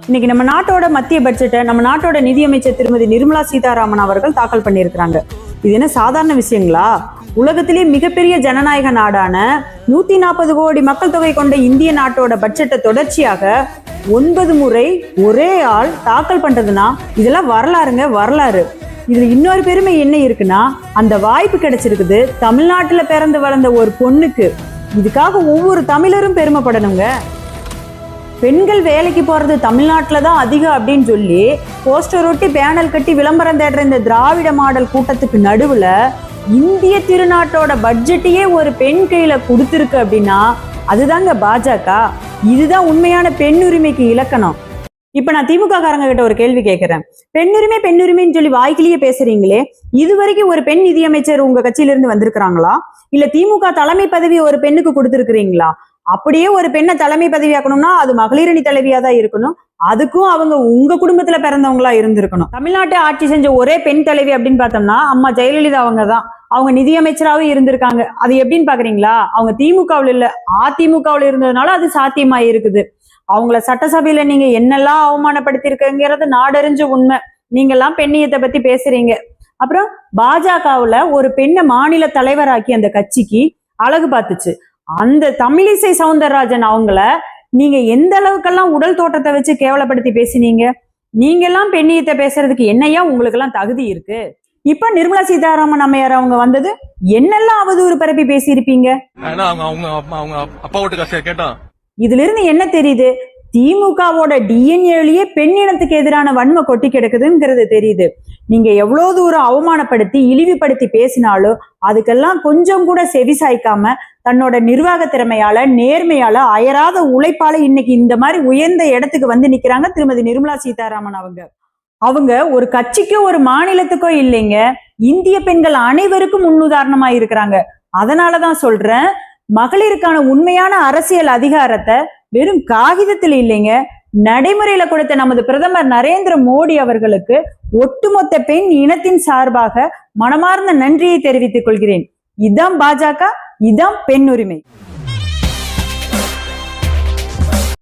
இன்னைக்கு நம்ம நாட்டோட மத்திய பட்ஜெட்டை நம்ம நாட்டோட நிதியமைச்சர் திருமதி நிர்மலா சீதாராமன் அவர்கள் தாக்கல் பண்ணியிருக்கிறாங்க. இது என்ன சாதாரண விஷயங்களா? உலகத்திலேயே மிகப்பெரிய ஜனநாயக நாடான 140 கோடி மக்கள் தொகை கொண்ட இந்திய நாட்டோட பட்ஜெட்டை தொடர்ச்சியாக 9 முறை ஒரே ஆள் தாக்கல் பண்றதுன்னா இதெல்லாம் வரலாறு. இதுல இன்னொரு பெருமை என்ன இருக்குன்னா, அந்த வாய்ப்பு கிடைச்சிருக்குது தமிழ்நாட்டுல பிறந்து வளர்ந்த ஒரு பொண்ணுக்கு. இதுக்காக ஒவ்வொரு தமிழரும் பெருமைப்படணுங்க. பெண்கள் வேலைக்கு போறது தமிழ்நாட்டில் தான் அதிகம் அப்படின்னு சொல்லி போஸ்டர் ஒட்டி பேனல் கட்டி விளம்பரம் தேடுற இந்த திராவிட மாடல் கூட்டத்துக்கு நடுவுல இந்திய திருநாட்டோட பட்ஜெட்டையே ஒரு பெண் கையில கொடுத்துருக்கு அப்படின்னா அதுதாங்க பாஜக. இதுதான் உண்மையான பெண் உரிமைக்கு இலக்கணம். இப்ப நான் திமுக காரங்க கிட்ட ஒரு கேள்வி கேட்கிறேன். பெண்ணுரிமைன்னு சொல்லி வாய்க்கிலேயே பேசுறீங்களே, இதுவரைக்கும் ஒரு பெண் நிதியமைச்சர் உங்க கட்சியில இருந்து வந்திருக்கிறாங்களா? இல்ல திமுக தலைமை பதவி ஒரு பெண்ணுக்கு கொடுத்துருக்கிறீங்களா? அப்படியே ஒரு பெண்ணை தலைமை பதவி ஆக்கணும்னா அது மகளிரணி தலைவியா தான் இருக்கணும். அதுக்கும் அவங்க உங்க குடும்பத்துல பிறந்தவங்களா இருந்திருக்கணும். தமிழ்நாட்டை ஆட்சி செஞ்ச ஒரே பெண் தலைவி அப்படின்னு பார்த்தோம்னா அம்மா ஜெயலலிதா அவங்க தான். அவங்க நிதியமைச்சராகவும் இருந்திருக்காங்க. அது எப்படின்னு பாக்குறீங்களா? அவங்க திமுகவில் இல்ல அதிமுகவில் இருந்ததுனால அது சாத்தியமா இருக்குது. அவங்கள சட்டசபையில நீங்க என்னெல்லாம் அவமானப்படுத்திருக்கங்கிறது நாடறிஞ்ச உண்மை. நீங்க எல்லாம் பெண்ணியத்தை பத்தி பேசுறீங்க. அப்புறம் பாஜகவுல ஒரு பெண்ணை மாநில தலைவராக்கி அந்த கட்சிக்கு அழகு பார்த்துச்சு. அந்த தமிழிசை சவுந்தரராஜன் அவங்கள நீங்க எந்த அளவுக்கெல்லாம் உடல் தோற்றத்தை வச்சு கேவலப்படுத்தி பேசினீங்க? நீங்க எல்லாம் பெண்ணியத்தை பேசுறதுக்கு என்னையா உங்களுக்கு எல்லாம் தகுதி இருக்கு? இப்ப நிர்மலா சீதாராமன் அம்மையார் அவங்க வந்தது என்னெல்லாம் அவதூறு பரப்பி பேசியிருப்பீங்க? இதுல இருந்து என்ன தெரியுது? திமுகவோட டிஎன்ஏலயே பெண்ணினத்துக்கு எதிரான வன்மை கொட்டி கிடக்குதுங்கிறது தெரியுது. நீங்க எவ்வளவு தூரம் அவமானப்படுத்தி இழிவுபடுத்தி பேசினாலும் அதுக்கெல்லாம் கொஞ்சம் கூட செவி சாய்க்காம தன்னோட நிர்வாக திறமையால நேர்மையால அயராத உழைப்பால இன்னைக்கு இந்த மாதிரி உயர்ந்த இடத்துக்கு வந்து நிக்கிறாங்க திருமதி நிர்மலா சீதாராமன் அவங்க ஒரு கட்சிக்கோ ஒரு மாநிலத்துக்கோ இல்லைங்க, இந்திய பெண்கள் அனைவருக்கும் முன்னுதாரணமா இருக்கிறாங்க. அதனாலதான் சொல்றேன், மகளிருக்கான உண்மையான அரசியல் அதிகாரத்தை வெறும் காகிதத்தில் இல்லைங்க, நடைமுறையில கொடுத்த நமது பிரதமர் நரேந்திர மோடி அவர்களுக்கு ஒட்டுமொத்த பெண் இனத்தின் சார்பாக மனமார்ந்த நன்றியை தெரிவித்துக் கொள்கிறேன். இதான் பாஜக, இதான் பெண் உரிமை.